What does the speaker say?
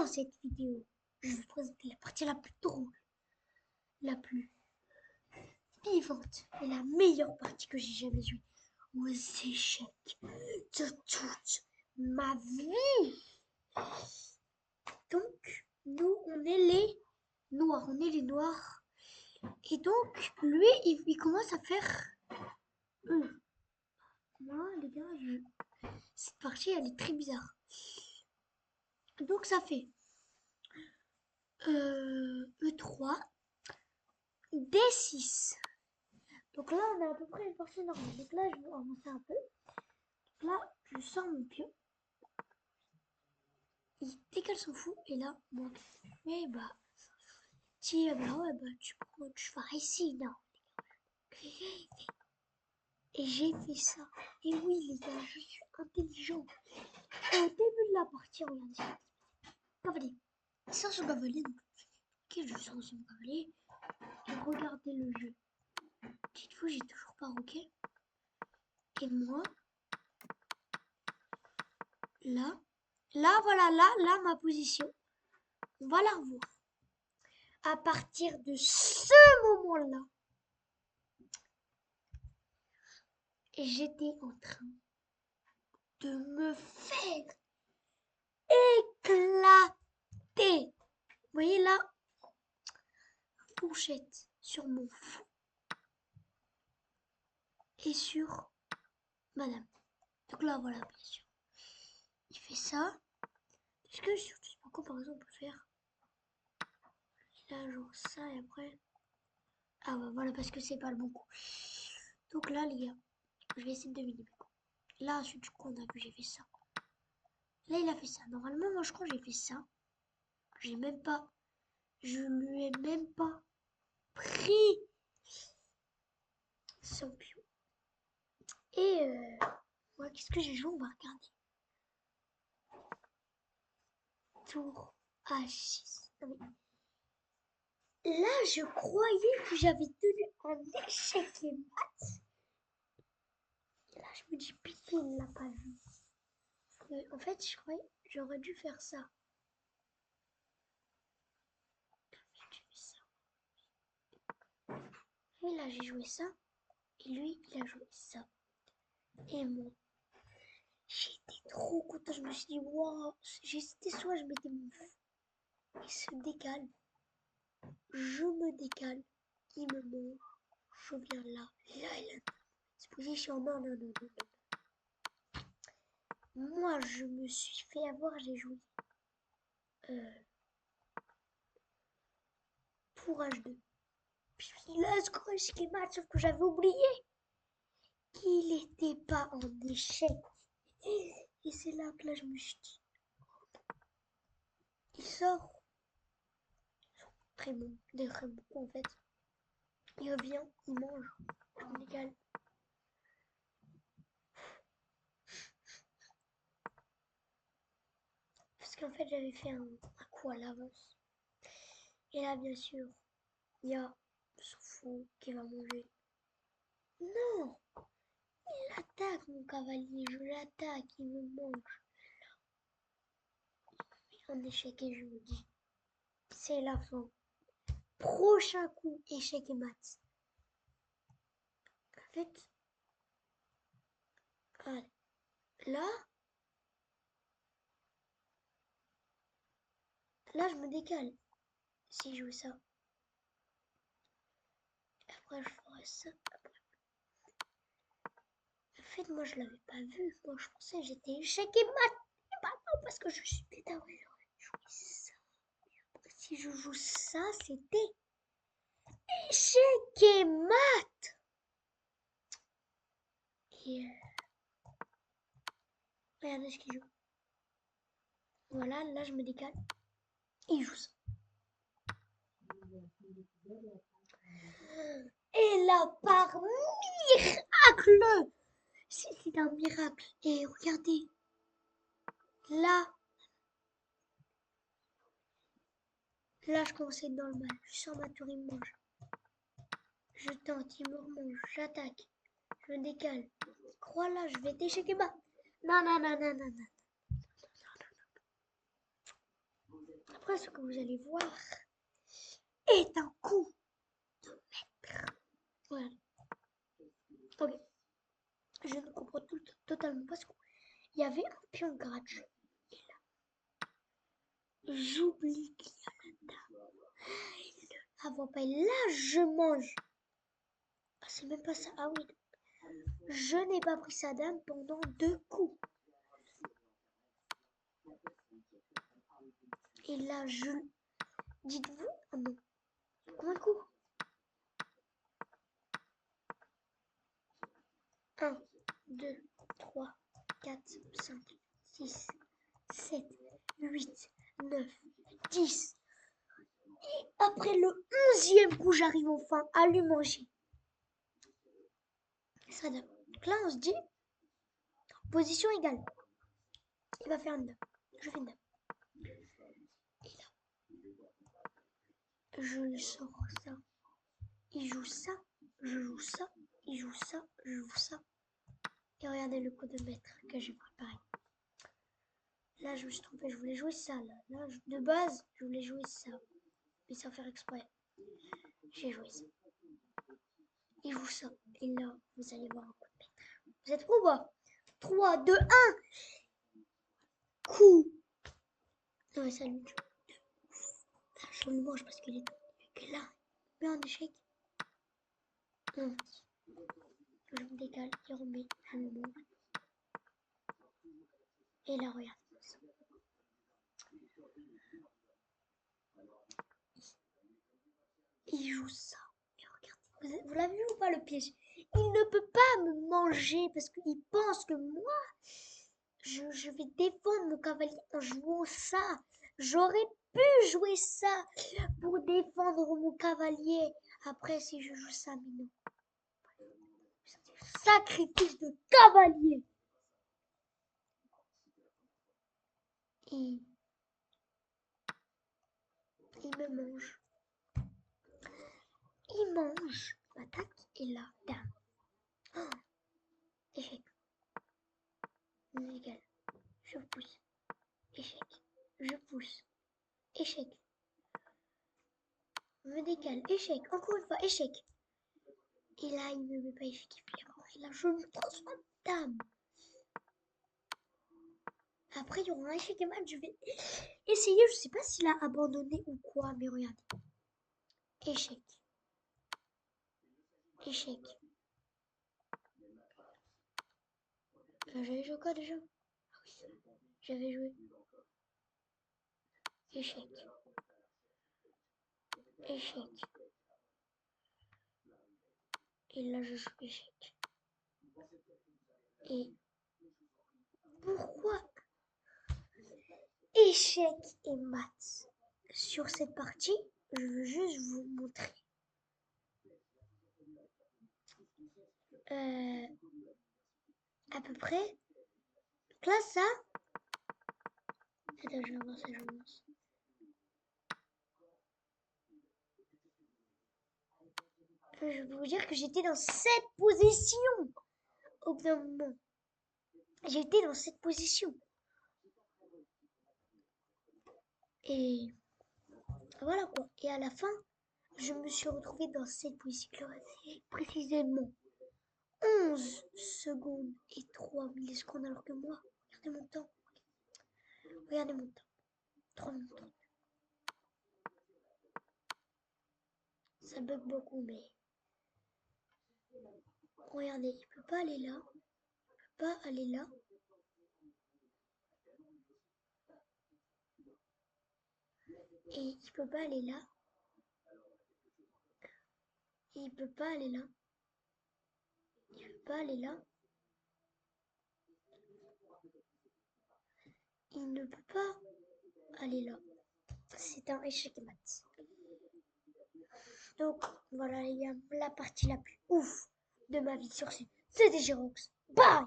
dans cette vidéo, je vais vous présenter la partie la plus drôle, la plus vivante et la meilleure partie que j'ai jamais jouée aux échecs de toute ma vie. Donc, nous, on est les noirs, Et donc, lui, il commence à faire... Moi, les gars, cette partie, elle est très bizarre. Donc, ça fait E3, D6. Donc là, on a à peu près une partie normale. Donc là, je vais avancer un peu. Donc là, je sors mon pion. Il décale son fou. Et là, bon, mais bah, tiens, bah ouais, bah, tu vas ici, non. Et j'ai fait ça. Et oui, les gars, je suis intelligent. Et au début de la partie, regardez. Cavalier. Il sort son cavalier. Donc, ok, je sors son cavalier. Et regardez le jeu. Dites-vous, j'ai toujours pas ok. Et moi, là, voilà, là, ma position. On va la revoir. À partir de ce moment-là, j'étais en train de me faire éclater. Vous voyez là, fourchette sur mon fou et sur madame. Donc là, voilà, bien sûr. Il fait ça. Est-ce que sur tout ce par exemple, on peut faire là, genre ça et après. Ah bah voilà, parce que c'est pas le bon coup. Donc là, les gars, je vais essayer de deviner. Là, ensuite, du coup, on a vu, j'ai fait ça. Là, il a fait ça. Normalement, moi, je crois que j'ai fait ça. J'ai même pas. Je lui ai même pas pris son pion. Et moi, qu'est-ce que j'ai joué? On va regarder. Tour H6. Là, je croyais que j'avais tenu un échec et mat. Et là, je me dis, putain, il l'a pas vu. En fait, je croyais j'aurais dû faire ça. Et là, j'ai joué ça. Et lui, il a joué ça. Et moi, j'étais trop content. Je me suis dit, waouh, j'hésitais soit je mettais mon fou. Il se décale. Je me décale. Il me mange. Je viens là. Là, il a cette position. Non. Moi, je me suis fait avoir. J'ai joué pour H2. Puis là, ce gros schéma, sauf que j'avais oublié qu'il n'était pas en échec. Et c'est là que là, je me suis dit, il sort. Très bon, des très bons en fait. Il revient, il mange, légal. Parce qu'en fait, j'avais fait un coup à l'avance. Et là, bien sûr, il y a ce fou qui va manger. Non! Il attaque mon cavalier, je l'attaque, il me mange. Un échec et je me dis, c'est la fin. Prochain coup, échec et mat. En fait, allez, là, je me décale. Si je joue ça. Après, je ferai ça. En fait, moi, je l'avais pas vu. Moi, je pensais que j'étais échec et mat. Et bah non, parce que je suis bêta. Ouais, j'aurais joué ça. Après, si je joue ça, c'était échec et mat. Et regardez ce qu'il joue. Voilà, là, je me décale. Et il joue ça. Et là, par miracle, c'est un miracle. Et regardez, là, je commence à être dans le mal. Je sors ma tour, il me mange. Je tente, il me remange. J'attaque. Je me décale. Il croit là, je vais t'échequer bas. Non. Après, ce que vous allez voir est un coup de maître. Voilà. Ok. Je ne comprends totalement pas ce coup. Il y avait un pion gratuit. Et là, j'oublie qu'il y a la dame. Avant pas. Et là, je mange. Ah, c'est même pas ça. Ah oui. Je n'ai pas pris sa dame pendant 2 coups. Et là, dites-vous... Ah non. Combien de coups? 1, 2, 3, 4, 5, 6, 7, 8, 9, 10. Et après le 11e coup, j'arrive enfin à lui manger sa dame. Donc là, on se dit, position égale. Il va faire une dame. Je fais une dame. Et là, je lui sors ça. Il joue ça. Je joue ça. Il joue ça. Je joue ça. Et regardez le coup de maître que j'ai préparé. Là, je me suis trompée. Je voulais jouer ça. Là, de base, je voulais jouer ça. Mais sans faire exprès. J'ai joué ça. Il joue ça. Et là, vous allez voir un coup de maître. Vous êtes prêts ou pas? 3, 2, 1. Coup. Non, mais ça lui tue. Je le mange parce qu'il est là. Mais un échec. Non. Je me décale. Il remet. Je le mange. Et là, regarde. Il joue ça. Et regardez. Vous l'avez vu ou pas le piège? Il ne peut pas me manger parce qu'il pense que moi, je vais défendre mon cavalier en jouant ça. J'aurais pu jouer ça pour défendre mon cavalier. Après, si je joue ça, mais non. Sacrifice de cavalier. Et il me mange. Il mange. Il m'attaque et là, dame. Oh, échec. Égal. Je pousse. Échec. Je pousse. Échec. Me décale. Échec. Encore une fois, échec. Et là, il ne me met pas échec. Et là, je me transforme en dame. Après, il y aura un échec et mat. Je vais essayer. Je sais pas s'il a abandonné ou quoi, mais regardez. Échec. Échec. J'avais joué quoi déjà? Ah oui, j'avais joué. Échec. Échec. Et là, je joue échec. Et pourquoi échec et maths sur cette partie? Je veux juste vous montrer. À peu près. Donc là, ça. Attends, je vais voir ça, je vais voir ça. Je peux vous dire que j'étais dans cette position au bout d'un moment. J'étais dans cette position. Et voilà quoi. Et à la fin, je me suis retrouvée dans cette position. Précisément 11 secondes et 3 millisecondes alors que moi, regardez mon temps. Regardez mon temps. 3 minutes 30. Ça bug beaucoup, mais regardez, il peut pas aller là. Il peut pas aller là. Et il peut pas aller là. Et il peut pas aller là. Il peut pas aller là. Il ne peut pas aller là. C'est un échec mat. Donc voilà les gars, la partie la plus ouf de ma vie sur ce. C'était Jirox. Bye.